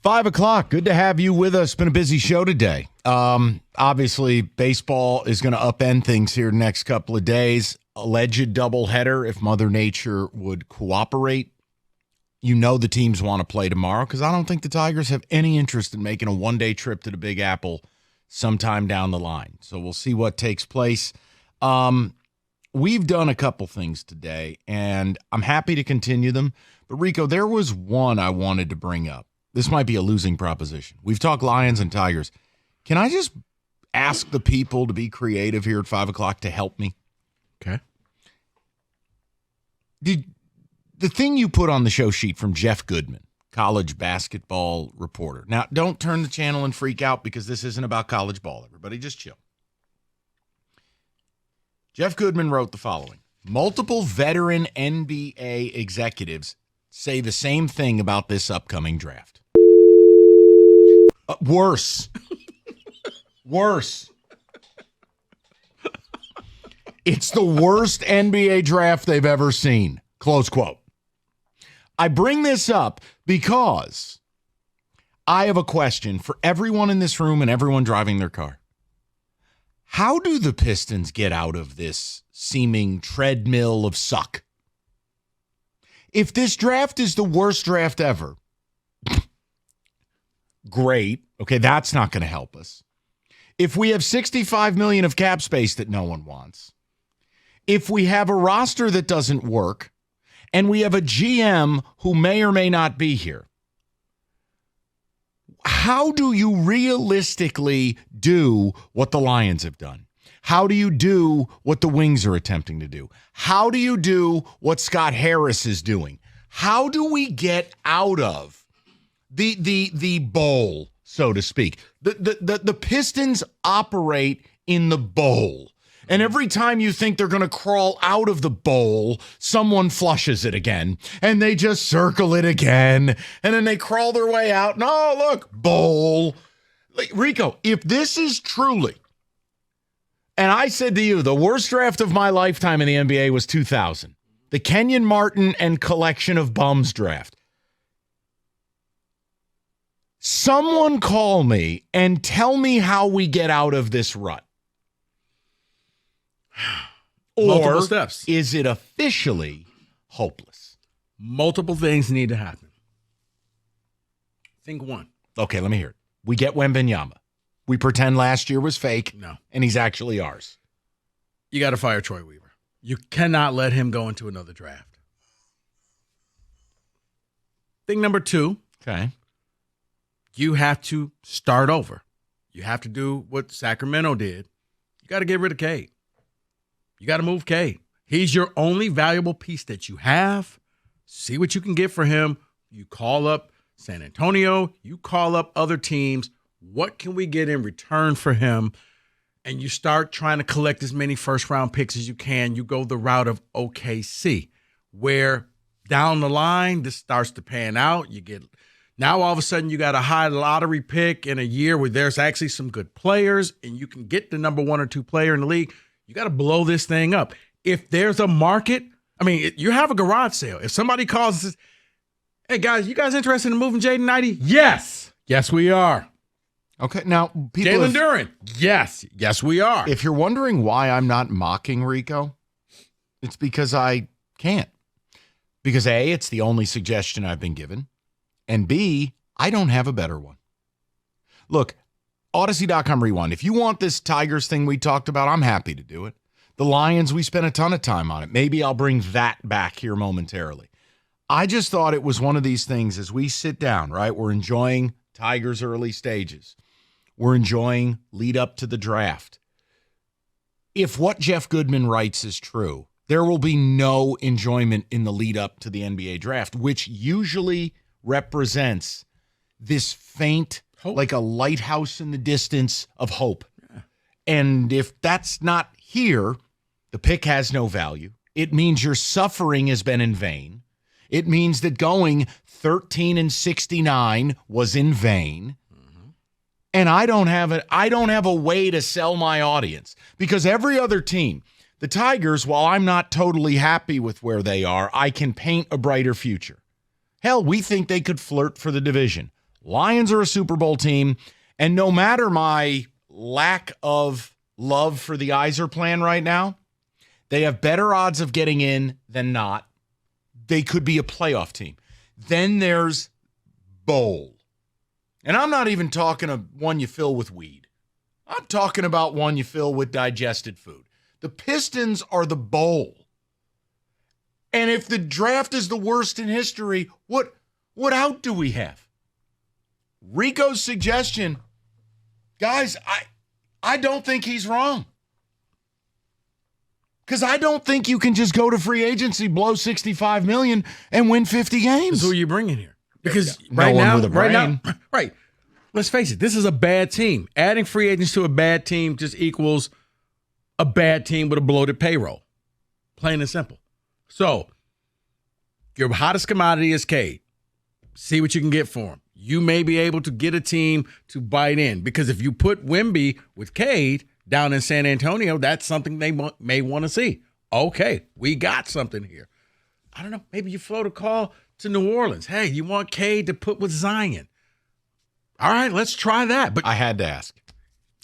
5 o'clock. Good to have you with us. Been a busy show today. Obviously, baseball is going to upend things here the next couple of days. Alleged doubleheader if Mother Nature would cooperate. You know the teams want to play tomorrow because I don't think the Tigers have any interest in making a one-day trip to the Big Apple sometime down the line. So we'll see what takes place. We've done a couple things today, and I'm happy to continue them. But, Rico, there was one I wanted to bring up. This might be a losing proposition. We've talked Lions and Tigers. Can I just ask the people to be creative here at 5 o'clock to help me? Okay. The thing you put on the show sheet from Jeff Goodman, college basketball reporter. Now, don't turn the channel and freak out because this isn't about college ball. Everybody just chill. Jeff Goodman wrote the following. Multiple veteran NBA executives say the same thing about this upcoming draft. Worse. Worse. It's the worst NBA draft they've ever seen. Close quote. I bring this up because I have a question for everyone in this room and everyone driving their car. How do the Pistons get out of this seeming treadmill of suck? If this draft is the worst draft ever, great. Okay, that's not going to help us. If we have $65 million of cap space that no one wants, if we have a roster that doesn't work, and we have a GM who may or may not be here, how do you realistically do what the Lions have done? How do you do what the Wings are attempting to do? How do you do what Scott Harris is doing? How do we get out of the bowl, so to speak? The Pistons operate in the bowl. And every time you think they're going to crawl out of the bowl, someone flushes it again. And they just circle it again. And then they crawl their way out. And, oh, look, bowl. Like, Rico, if this is truly, and I said to you, the worst draft of my lifetime in the NBA was 2000. The Kenyon Martin and collection of bums draft. Someone call me and tell me how we get out of this rut. Multiple Or steps. Is it officially hopeless? Multiple things need to happen. Think one. Okay, let me hear it. We get Wembanyama. We pretend last year was fake. No. And he's actually ours. You got to fire Troy Weaver. You cannot let him go into another draft. Thing number two. Okay. You have to start over. You have to do what Sacramento did. You got to get rid of Cade. You got to move Cade. He's your only valuable piece that you have. See what you can get for him. You call up San Antonio. You call up other teams. What can we get in return for him? And you start trying to collect as many first-round picks as you can. You go the route of OKC, where down the line, this starts to pan out. You get now all of a sudden you got a high lottery pick in a year where there's actually some good players, and you can get the number one or two player in the league. You got to blow this thing up. If there's a market, I mean, you have a garage sale. If somebody calls and says, hey, guys, you guys interested in moving Jaden Ivey? Yes. Yes, we are. Okay, now, people. Jalen Duren? Yes. Yes, we are. If you're wondering why I'm not mocking Rico, it's because I can't. Because A, it's the only suggestion I've been given. And B, I don't have a better one. Look, Odyssey.com Rewind. If you want this Tigers thing we talked about, I'm happy to do it. The Lions, we spent a ton of time on it. Maybe I'll bring that back here momentarily. I just thought it was one of these things as we sit down, right? We're enjoying Tigers' early stages. We're enjoying lead up to the draft. If what Jeff Goodman writes is true, there will be no enjoyment in the lead up to the NBA draft, which usually represents this faint hope, like a lighthouse in the distance of hope. Yeah. And if that's not here, the pick has no value. It means your suffering has been in vain. It means that going 13-69 was in vain. And I don't have a way to sell my audience because every other team, the Tigers, while I'm not totally happy with where they are, I can paint a brighter future. Hell, we think they could flirt for the division. Lions are a Super Bowl team, and no matter my lack of love for the Iser plan right now, they have better odds of getting in than not. They could be a playoff team. Then there's bowl. And I'm not even talking of one you fill with weed. I'm talking about one you fill with digested food. The Pistons are the bowl. And if the draft is the worst in history, what out do we have? Rico's suggestion, guys, I don't think he's wrong. Because I don't think you can just go to free agency, blow $65 million, and win 50 games. So who are you bringing here? Because right now, let's face it, this is a bad team. Adding free agents to a bad team just equals a bad team with a bloated payroll. Plain and simple. So, your hottest commodity is Cade. See what you can get for him. You may be able to get a team to bite in. Because if you put Wemby with Cade down in San Antonio, that's something they may want to see. Okay, we got something here. I don't know. Maybe you float a call to New Orleans. Hey, you want Cade to put with Zion? All right, let's try that. But I had to ask.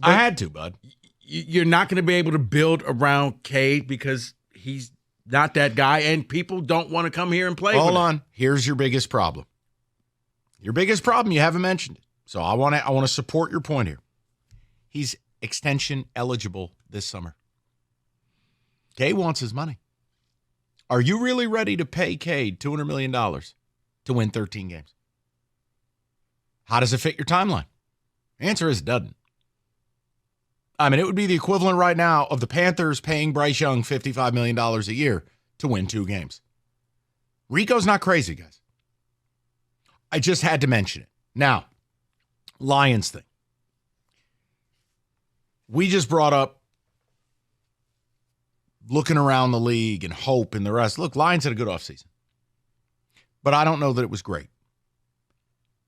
I had to, bud. You're not going to be able to build around Cade because he's not that guy, and people don't want to come here and play. Hold on. Here's your biggest problem. Your biggest problem, you haven't mentioned it. So I want to support your point here. He's extension eligible this summer. Cade wants his money. Are you really ready to pay Cade $200 million to win 13 games? How does it fit your timeline? The answer is it doesn't. I mean, it would be the equivalent right now of the Panthers paying Bryce Young $55 million a year to win 2 games. Rico's not crazy, guys. I just had to mention it. Now, Lions thing. We just brought up looking around the league and hope and the rest. Look, Lions had a good offseason. But I don't know that it was great.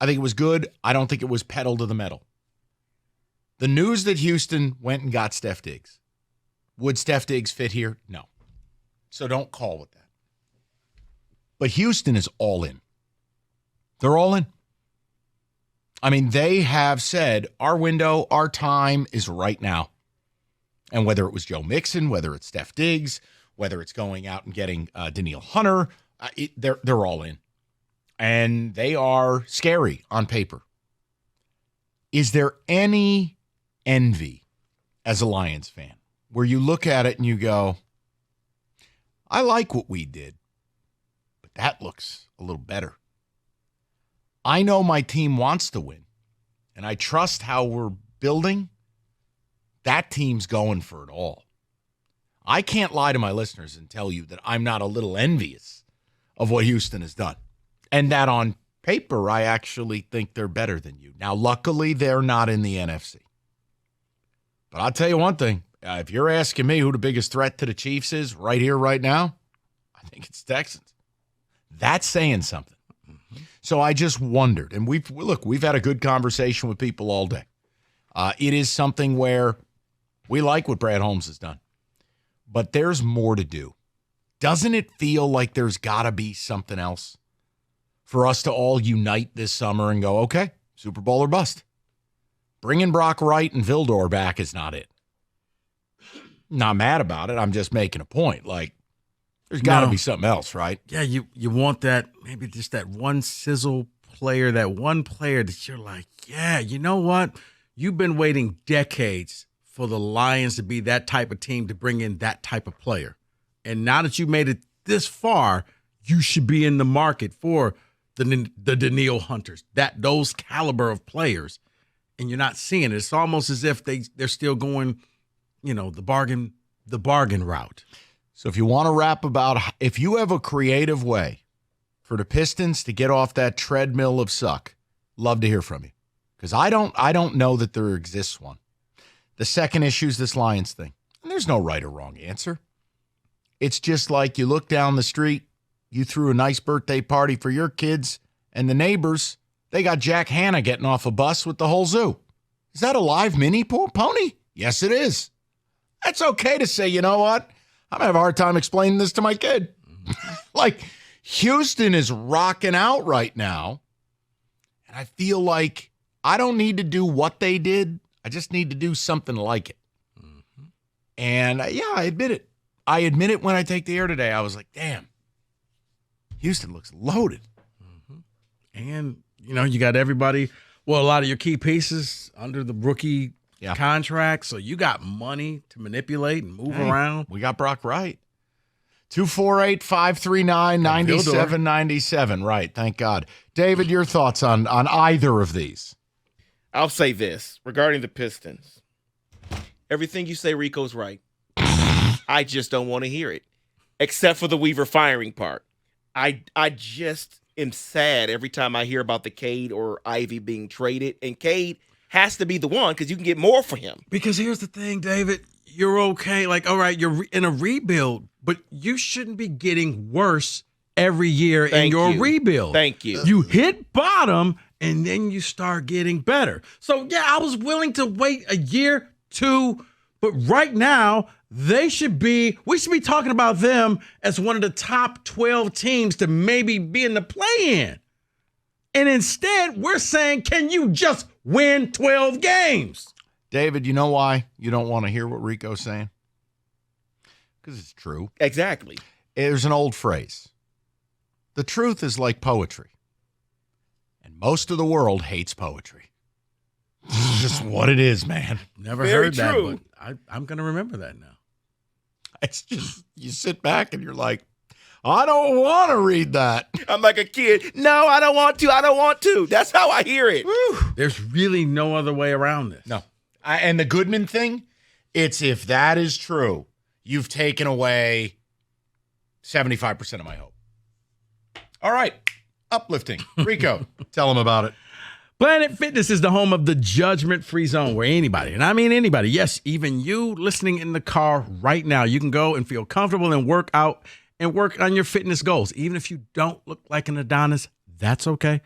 I think it was good. I don't think it was pedal to the metal. The news that Houston went and got Steph Diggs. Would Steph Diggs fit here? No. So don't call with that. But Houston is all in. They're all in. I mean, they have said our window, our time is right now. And whether it was Joe Mixon, whether it's Steph Diggs, whether it's going out and getting Danielle Hunter, they're all in. And they are scary on paper. Is there any envy as a Lions fan where you look at it and you go, I like what we did, but that looks a little better. I know my team wants to win, and I trust how we're building. That team's going for it all. I can't lie to my listeners and tell you that I'm not a little envious of what Houston has done. And that on paper, I actually think they're better than you. Now, luckily, they're not in the NFC. But I'll tell you one thing. If you're asking me who the biggest threat to the Chiefs is right here, right now, I think it's Texans. That's saying something. So I just wondered. And we've had a good conversation with people all day. It is something where we like what Brad Holmes has done. But there's more to do. Doesn't it feel like there's got to be something else for us to all unite this summer and go, okay, Super Bowl or bust? Bringing Brock Wright and Vildor back is not it. Not mad about it. I'm just making a point. Like, there's got to be something else, right? Yeah, you want that, maybe just that one sizzle player, that one player that you're like, yeah, you know what? You've been waiting decades for the Lions to be that type of team to bring in that type of player. And now that you made it this far, you should be in the market for the Danielle Hunters, those caliber of players. And you're not seeing it. It's almost as if they're still going, the bargain route. So if you want to rap about, if you have a creative way for the Pistons to get off that treadmill of suck, love to hear from you. Because I don't know that there exists one. The second issue is this Lions thing. And there's no right or wrong answer. It's just like you look down the street, you threw a nice birthday party for your kids, and the neighbors, they got Jack Hanna getting off a bus with the whole zoo. Is that a live mini pony? Yes, it is. That's okay to say, you know what? I'm going to have a hard time explaining this to my kid. Like, Houston is rocking out right now. And I feel like I don't need to do what they did. I just need to do something like it. Mm-hmm. And I admit it. I admit it when I take the air today. I was like, damn, Houston looks loaded. Mm-hmm. And, you got everybody, a lot of your key pieces under the rookie contract. So you got money to manipulate and move around. We got Brock Wright. 248-539-9797. Right. Thank God. David, your thoughts on either of these? I'll say this regarding the Pistons. Everything you say, Rico's right. I just don't want to hear it, except for the Weaver firing part. I just am sad every time I hear about the Cade or Ivy being traded, and Cade has to be the one because you can get more for him. Because here's the thing, David. You're okay. Like, all right, you're in a rebuild, but you shouldn't be getting worse every year in your rebuild. Thank you. You hit bottom, and then you start getting better. So, I was willing to wait a year, 2, but right now, we should be talking about them as one of the top 12 teams to maybe be in the play-in. And instead, we're saying, can you just win 12 games? David, you know why you don't want to hear what Rico's saying? Because it's true. Exactly. There's an old phrase. The truth is like poetry. And most of the world hates poetry. It's just what it is, man. Never heard that, but I'm going to remember that now. It's just, you sit back and you're like, I don't want to read that. I'm like a kid. No, I don't want to. I don't want to. That's how I hear it. Whew. There's really no other way around this. No. And the Goodman thing, it's if that is true, you've taken away 75% of my hope. All right. Uplifting. Rico, tell them about it. Planet Fitness is the home of the judgment-free zone where anybody, and I mean anybody, yes, even you listening in the car right now, you can go and feel comfortable and work out and work on your fitness goals. Even if you don't look like an Adonis, that's okay.